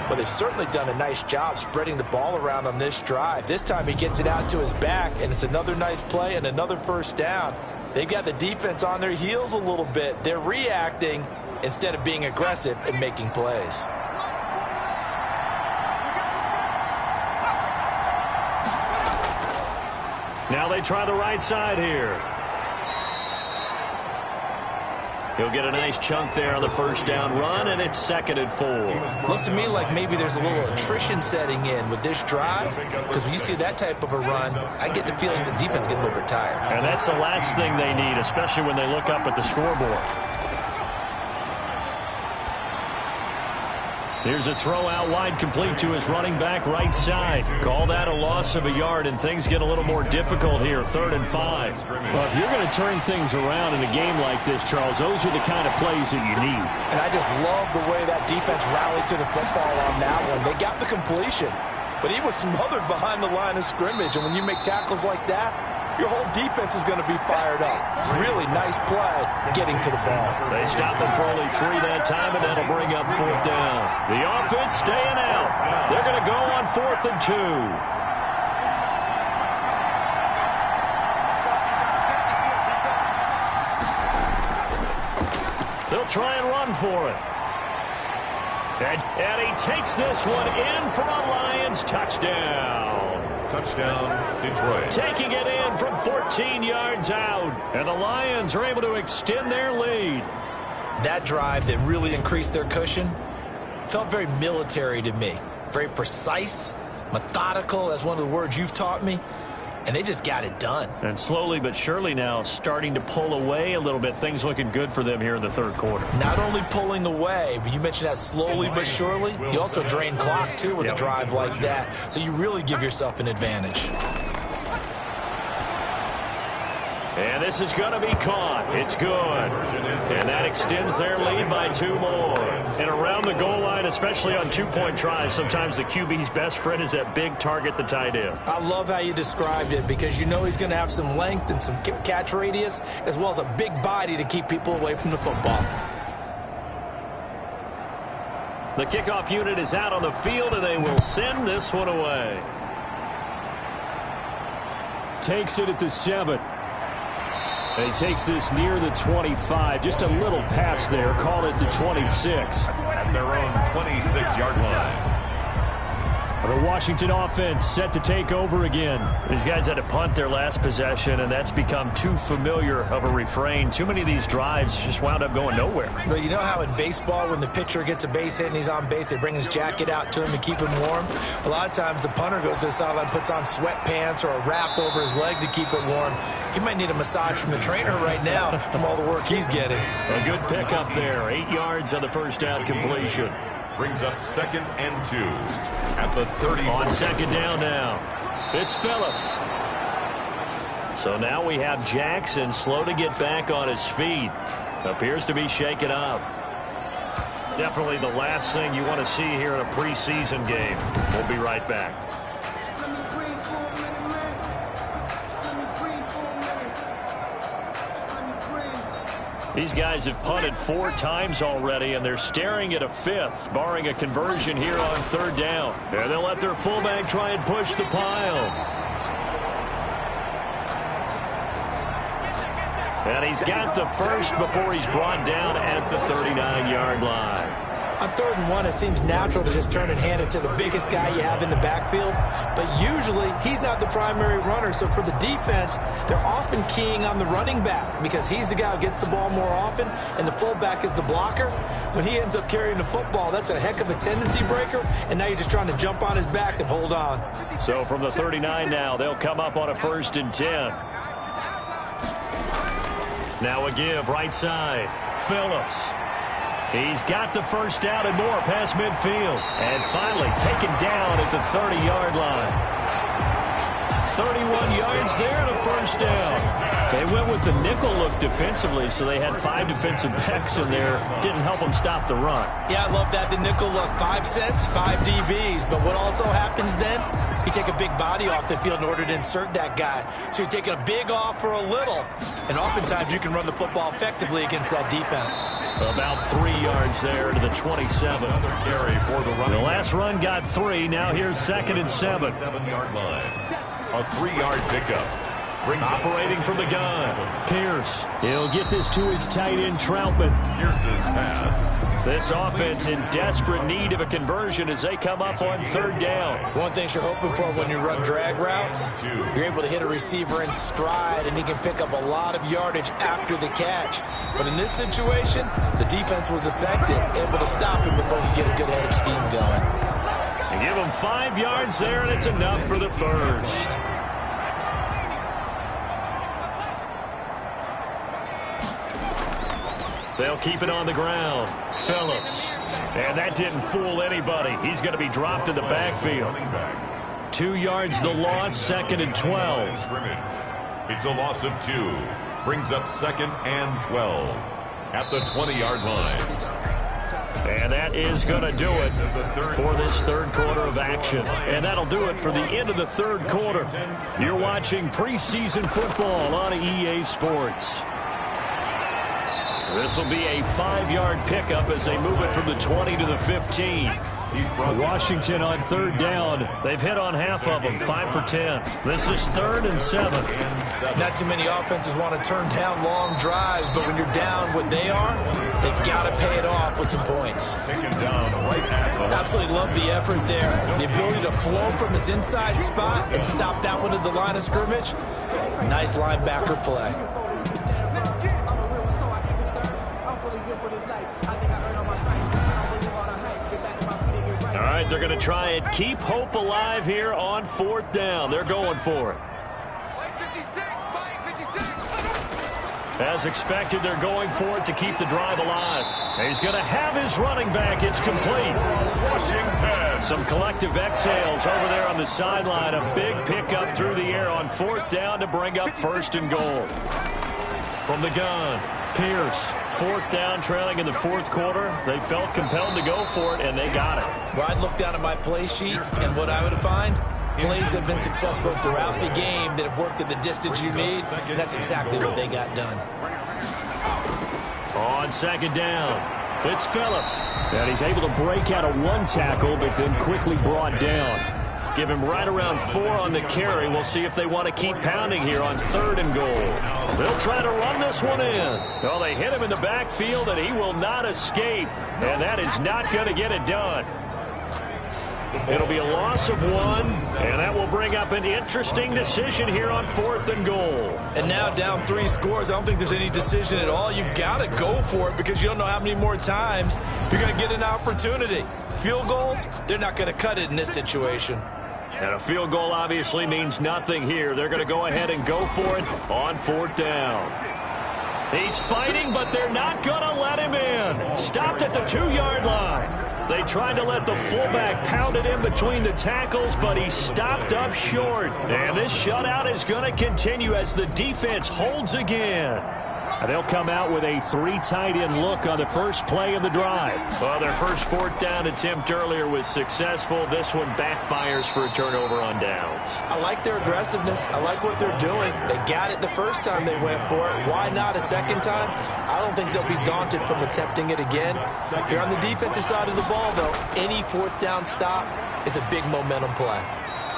But they've certainly done a nice job spreading the ball around on this drive. This time he gets it out to his back, and it's another nice play and another first down. They've got the defense on their heels a little bit. They're reacting instead of being aggressive and making plays. Now they try the right side here. He'll get a nice chunk there on the first down run, and it's 2nd and 4. Looks to me like maybe there's a little attrition setting in with this drive, because when you see that type of a run, I get the feeling the defense gets a little bit tired. And that's the last thing they need, especially when they look up at the scoreboard. Here's a throw out wide, complete to his running back right side. Call that a loss of a yard, and things get a little more difficult here. 3rd and 5. Well, if you're going to turn things around in a game like this, Charles, those are the kind of plays that you need. And I just love the way that defense rallied to the football on that one. They got the completion. but he was smothered behind the line of scrimmage. And when you make tackles like that, your whole defense is going to be fired up. Really nice play getting to the ball. They stop him for only 3 that time, and that'll bring up 4th down. The offense staying out. They're going to go on 4th and 2. They'll try and run for it. And he takes this one in for a Lions touchdown. Touchdown, Detroit. Taking it in from 14 yards out. And the Lions are able to extend their lead. That drive that really increased their cushion felt very military to me. Very precise, methodical, that's one of the words you've taught me. And they just got it done. And slowly but surely now starting to pull away a little bit. Things looking good for them here in the 3rd quarter. Not only pulling away, but you mentioned that slowly but surely. You also drain clock, too, with a drive like that. So you really give yourself an advantage. And this is going to be caught. It's good. And that extends their lead by 2 more. And around the goal line, especially on 2-point tries, sometimes the QB's best friend is that big target, the tight end. I love how you described it because you know he's going to have some length and some catch radius as well as a big body to keep people away from the football. The kickoff unit is out on the field, and they will send this one away. Takes it at the 7. And he takes this near the 25. Just a little pass there. Called it the 26. At their own 26-yard line. The Washington offense set to take over again. These guys had to punt their last possession, and that's become too familiar of a refrain. Too many of these drives just wound up going nowhere. But you know how in baseball, when the pitcher gets a base hit and he's on base, they bring his jacket out to him to keep him warm? A lot of times the punter goes to the sideline, puts on sweatpants or a wrap over his leg to keep it warm. He might need a massage from the trainer right now from all the work he's getting. A good pickup there. 8 yards on the first down completion. Brings up 2nd and 2 at the 30. On 2nd down now. It's Phillips. So now we have Jackson slow to get back on his feet. Appears to be shaken up. Definitely the last thing you want to see here in a preseason game. We'll be right back. These guys have punted 4 times already, and they're staring at a 5th, barring a conversion here on 3rd down. And they'll let their fullback try and push the pile. And he's got the first before he's brought down at the 39-yard line. On 3rd and 1, it seems natural to just turn and hand it to the biggest guy you have in the backfield. But usually, he's not the primary runner. So for the defense, they're often keying on the running back because he's the guy who gets the ball more often, and the fullback is the blocker. When he ends up carrying the football, that's a heck of a tendency breaker, and now you're just trying to jump on his back and hold on. So from the 39 now, they'll come up on a 1st and 10. Now a give right side. Phillips. He's got the first down and more past midfield. And finally taken down at the 30-yard line. 31 yards there and a first down. They went with the nickel look defensively, so they had 5 defensive backs in there. Didn't help them stop the run. Yeah, I love that, the nickel look. 5 cents, 5 DBs. But what also happens then, you take a big body off the field in order to insert that guy. So you're taking a big off for a little. And oftentimes you can run the football effectively against that defense. About 3 yards there to the 27. Another carry for the running. The last run got 3. Now here's 2nd and 7. 7-yard line. A 3-yard pickup. Operating from the gun. Pierce. He'll get this to his tight end, Troutman. Pierce's pass. This offense in desperate need of a conversion as they come up on 3rd down. One thing you're hoping for when you run drag routes, you're able to hit a receiver in stride, and he can pick up a lot of yardage after the catch. But in this situation, the defense was effective, able to stop him before he get a good head of steam going. And give him 5 yards there, and it's enough for the first. They'll keep it on the ground. Phillips. And that didn't fool anybody. He's going to be dropped in the backfield. 2 yards the loss, 2nd and 12. It's a loss of 2. Brings up 2nd and 12 at the 20-yard line. And that is going to do it for this third quarter of action. And that'll do it for the end of the third quarter. You're watching preseason football on EA Sports. This will be a 5-yard pickup as they move it from the 20 to the 15. Washington on third down. They've hit on half of them, 5 for 10. This is 3rd and 7. Not too many offenses want to turn down long drives, but when you're down what they are, they've got to pay it off with some points. Absolutely love the effort there. The ability to flow from his inside spot and stop that one at the line of scrimmage. Nice linebacker play. All right, they're going to try and keep hope alive here on 4th down. They're going for it. As expected, they're going for it to keep the drive alive. He's going to have his running back. It's complete. Washington. Some collective exhales over there on the sideline. A big pickup through the air on 4th down to bring up 1st and goal. From the gun, Pierce, 4th down, trailing in the 4th quarter. They felt compelled to go for it, and they got it. Well, I'd look down at my play sheet, and what I would find, plays have been successful throughout the game that have worked at the distance you need, and that's exactly what they got done. On 2nd down, it's Phillips. And he's able to break out of 1 tackle, but then quickly brought down. Give him right around 4 on the carry. We'll see if they want to keep pounding here on 3rd and goal. They'll try to run this one in. Well, they hit him in the backfield, and he will not escape. And that is not going to get it done. It'll be a loss of 1, and that will bring up an interesting decision here on 4th and goal. And now down 3 scores, I don't think there's any decision at all. You've got to go for it because you don't know how many more times you're going to get an opportunity. Field goals, they're not going to cut it in this situation. And a field goal obviously means nothing here. They're going to go ahead and go for it on 4th down. He's fighting, but they're not going to let him in. Stopped at the 2-yard line. They tried to let the fullback pound it in between the tackles, but he stopped up short. And this shutout is going to continue as the defense holds again. And they'll come out with a 3 tight end look on the first play of the drive. Well, their first 4th down attempt earlier was successful. This one backfires for a turnover on downs. I like their aggressiveness. I like what they're doing. They got it the first time they went for it. Why not a second time? I don't think they'll be daunted from attempting it again. If you're on the defensive side of the ball, though, any 4th down stop is a big momentum play.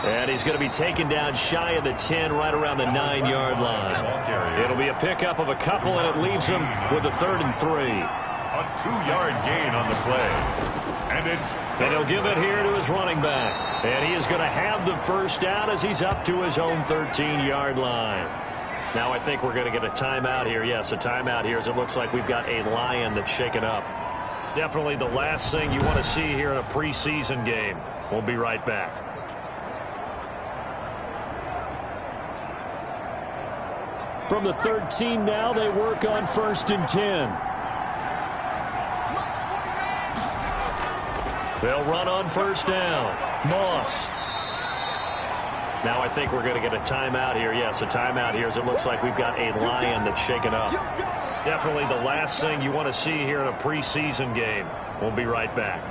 And he's going to be taken down shy of the 10, right around the 9-yard line. It'll be a pickup of a couple, and it leaves him with a 3rd and 3. A 2-yard gain on the play. And he'll give it here to his running back. And he is going to have the first down as he's up to his own 13-yard line. Now I think we're going to get a timeout here. Yes, a timeout here as it looks like we've got a Lion that's shaken up. Definitely the last thing you want to see here in a preseason game. We'll be right back. From the 13 now, they work on 1st and 10. They'll run on 1st down. Moss. Now I think we're going to get a timeout here. Yes, a timeout here as it looks like we've got a Lion that's shaken up. Definitely the last thing you want to see here in a preseason game. We'll be right back.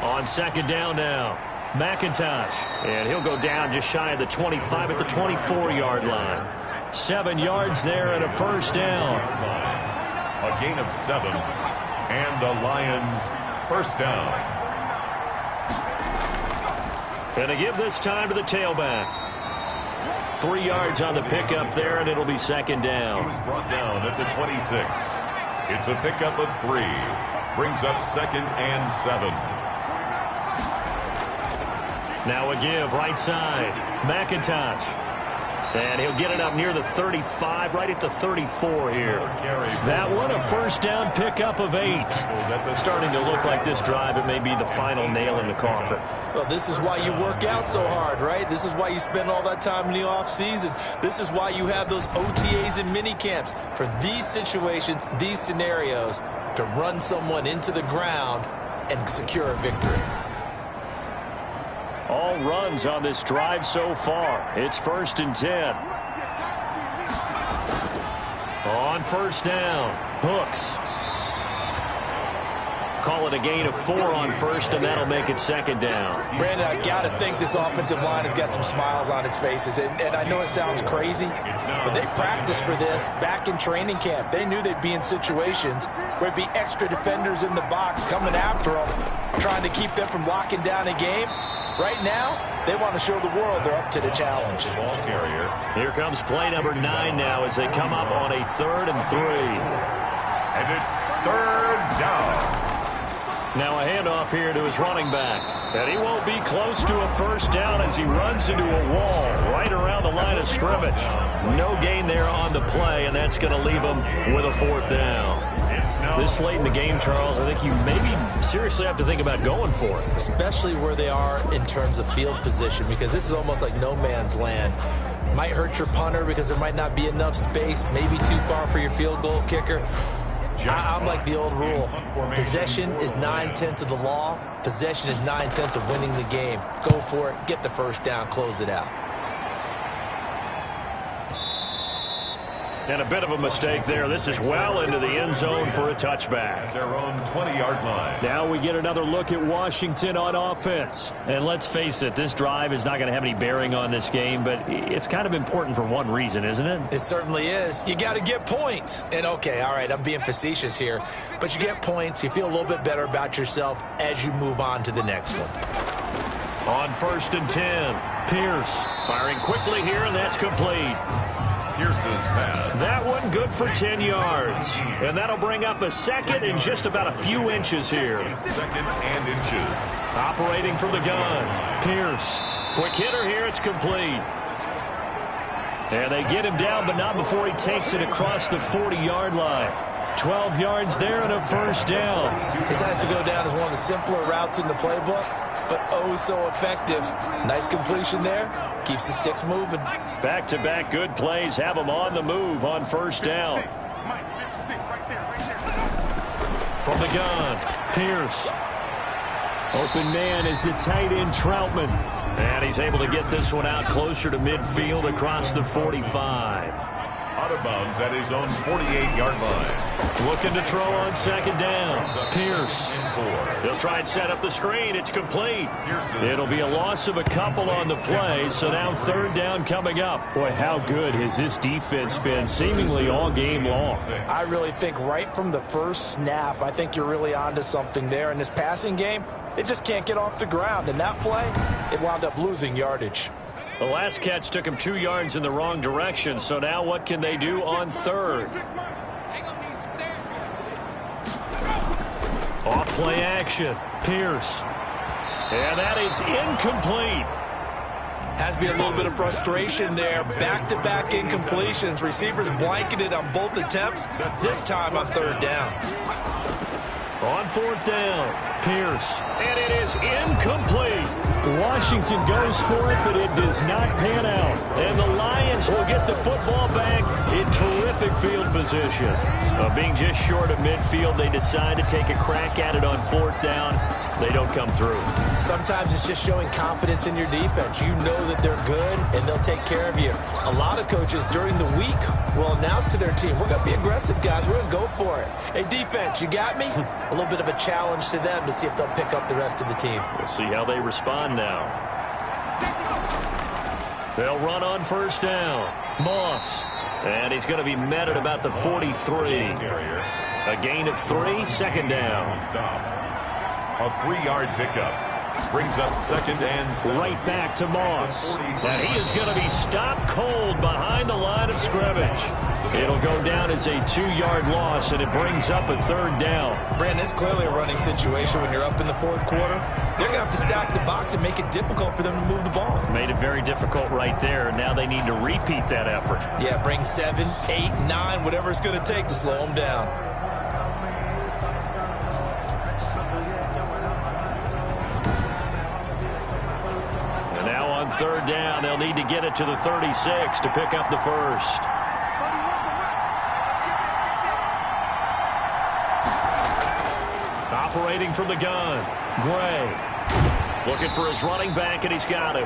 On 2nd down now, McIntosh. And he'll go down just shy of the 25 at the 24-yard line. 7 yards there and a 1st down. A gain of 7. And the Lions 1st down. Going to give this time to the tailback. 3 yards on the pickup there, and it'll be 2nd down. He was brought down at the 26. It's a pickup of 3. Brings up 2nd and 7. Now a give right side. McIntosh. And he'll get it up near the 35, right at the 34 here. That one, a first down pickup of 8. Starting to look like this drive, it may be the final nail in the coffin. Well, this is why you work out so hard, right? This is why you spend all that time in the offseason. This is why you have those OTAs and mini camps. For these situations, these scenarios, to run someone into the ground and secure a victory. All runs on this drive so far. It's 1st and 10. On first down, Hooks. Call it a gain of 4 on first, and that'll make it 2nd down. Brandon, I got to think this offensive line has got some smiles on its faces. And I know it sounds crazy, but they practiced for this back in training camp. They knew they'd be in situations where it'd be extra defenders in the box coming after them, trying to keep them from locking down a game. Right now, they want to show the world they're up to the challenge. Ball carrier. Here comes play number 9 now as they come up on a 3rd and 3. And it's 3rd down. Now a handoff here to his running back. And he won't be close to a first down as he runs into a wall right around the line of scrimmage. No gain there on the play, and that's going to leave him with a 4th down. This late in the game, Charles, I think you maybe seriously have to think about going for it. Especially where they are in terms of field position, because this is almost like no man's land. Might hurt your punter because there might not be enough space, maybe too far for your field goal kicker. I'm like the old rule. Possession is 9/10 of the law. Possession is 9/10 of winning the game. Go for it. Get the first down. Close it out. And a bit of a mistake there. This is well into the end zone for a touchback. At their own 20-yard line. Now we get another look at Washington on offense. And let's face it, this drive is not going to have any bearing on this game, but it's kind of important for one reason, isn't it? It certainly is. You got to get points. And, okay, all right, I'm being facetious here. But you get points. You feel a little bit better about yourself as you move on to the next one. On 1st and 10, Pierce firing quickly here, and that's complete. Pierce's pass. That one good for 10 yards. And that'll bring up a 2nd and just about a few inches here. 2nd and inches. Operating from the gun. Pierce. Quick hitter here. It's complete. And they get him down, but not before he takes it across the 40-yard line. 12 yards there and a first down. This has to go down as one of the simpler routes in the playbook, but oh so effective. Nice completion there. Keeps the sticks moving. Back-to-back good plays have them on the move on first down. From the gun, Pierce. Open man is the tight end Troutman. And he's able to get this one out closer to midfield across the 45. Out of bounds at his own 48-yard line. Looking to throw on 2nd down. Pierce. He'll try and set up the screen. It's complete. It'll be a loss of a couple on the play, so now 3rd down coming up. Boy, how good has this defense been seemingly all game long? I really think right from the first snap, I think you're really onto something there. In this passing game, they just can't get off the ground. In that play, it wound up losing yardage. The last catch took him 2 yards in the wrong direction, so now what can they do on 3rd? Off play action. Pierce. And that is incomplete. Has to be a little bit of frustration there. Back-to-back incompletions. Receivers blanketed on both attempts, this time on 3rd down. On 4th down, Pierce. And it is incomplete. Washington goes for it, but it does not pan out. And the Lions will get the football back in terrific field position. Being just short of midfield, they decide to take a crack at it on 4th down. They don't come through. Sometimes it's just showing confidence in your defense. You know that they're good, and they'll take care of you. A lot of coaches during the week will announce to their team, we're going to be aggressive, guys. We're going to go for it. Hey, defense, you got me? A little bit of a challenge to them to see if they'll pick up the rest of the team. We'll see how they respond now. They'll run on 1st down. Moss. And he's going to be met at about the 43. A gain of 3, 2nd down. A 3-yard pickup. Brings up 2nd and 7. Right back to Moss. And he is going to be stopped cold behind the line of scrimmage. It'll go down as a 2-yard loss, and it brings up a 3rd down. Brandon, it's clearly a running situation when you're up in the 4th quarter. They're going to have to stack the box and make it difficult for them to move the ball. Made it very difficult right there. Now they need to repeat that effort. Yeah, bring 7, 8, 9, whatever it's going to take to slow them down. And now on 3rd down, they'll need to get it to the 36 to pick up the first. Operating from the gun, Gray. Looking for his running back, and he's got him.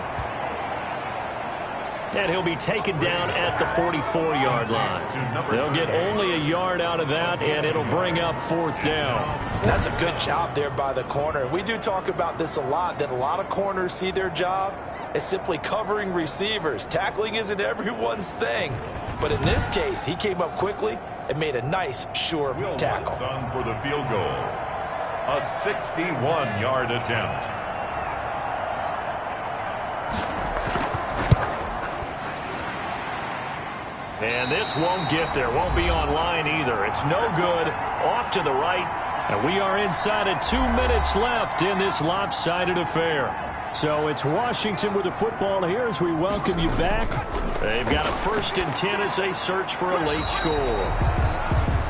And he'll be taken down at the 44-yard line. They'll get only a yard out of that, and it'll bring up 4th down. That's a good job there by the corner. We do talk about this a lot, that a lot of corners see their job as simply covering receivers. Tackling isn't everyone's thing. But in this case, he came up quickly and made a nice, sure tackle. Wilson for the field goal. A 61-yard attempt. And this won't get there. Won't be online either. It's no good. Off to the right. And we are inside of 2 minutes left in this lopsided affair. So it's Washington with the football here as we welcome you back. They've got a 1st and 10 as they search for a late score.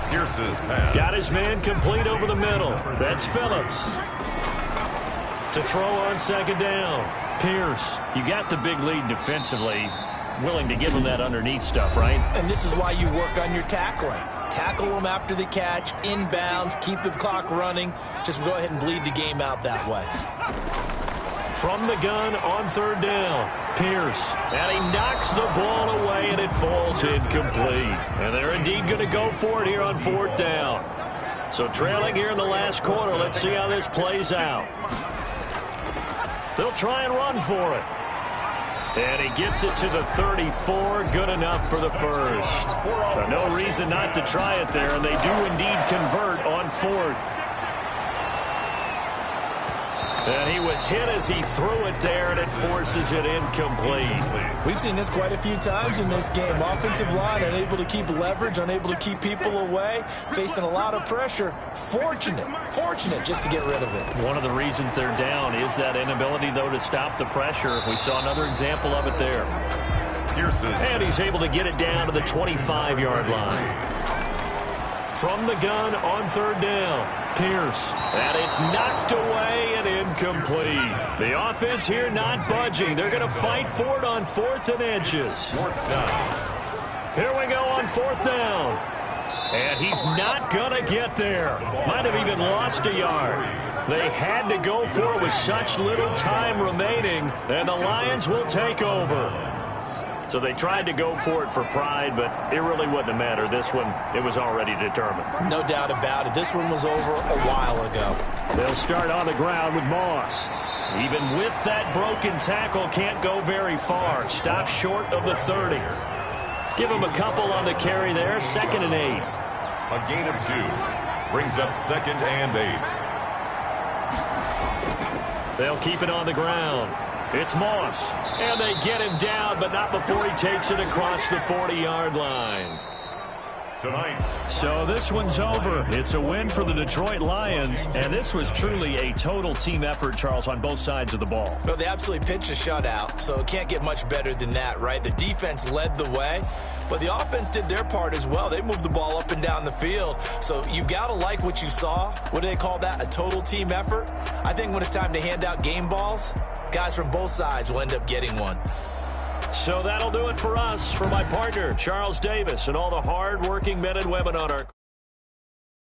Pierce's pass. Got his man complete over the middle. That's Phillips. To throw on 2nd down. Pierce, you got the big lead defensively. Willing to give him that underneath stuff, right? And this is why you work on your tackling. Tackle them after the catch, inbounds, keep the clock running. Just go ahead and bleed the game out that way. From the gun on 3rd down, Pierce. And he knocks the ball away, and it falls incomplete. And they're indeed going to go for it here on 4th down. So trailing here in the last quarter, let's see how this plays out. They'll try and run for it. And he gets it to the 34, good enough for the first. No reason not to try it there, and they do indeed convert on 4th. And he was hit as he threw it there, and it forces it incomplete. We've seen this quite a few times in this game. Offensive line unable to keep leverage, unable to keep people away, facing a lot of pressure. Fortunate just to get rid of it. One of the reasons they're down is that inability, though, to stop the pressure. We saw another example of it there. And he's able to get it down to the 25-yard line. From the gun on 3rd down, Pierce. And it's knocked away and incomplete. The offense here not budging. They're going to fight for it on 4th and inches. 4th down. Here we go on 4th down. And he's not going to get there. Might have even lost a yard. They had to go for it with such little time remaining, and the Lions will take over. So they tried to go for it for pride, but it really wouldn't have mattered. This one, it was already determined. No doubt about it. This one was over a while ago. They'll start on the ground with Moss. Even with that broken tackle, can't go very far. Stops short of the 30. Give him a couple on the carry there. 2nd and 8. A gain of 2. Brings up 2nd and 8. They'll keep it on the ground. It's Moss. And they get him down, but not before he takes it across the 40-yard line. Tonight. So this one's over. It's a win for the Detroit Lions, and this was truly a total team effort, Charles, on both sides of the ball. Well, they absolutely pitched a shutout, so it can't get much better than that, right? The defense led the way, but the offense did their part as well. They moved the ball up and down the field, so you've got to like what you saw. What do they call that? A total team effort? I think when it's time to hand out game balls, guys from both sides will end up getting one. So that'll do it for us. For my partner, Charles Davis, and all the hard-working men and women on our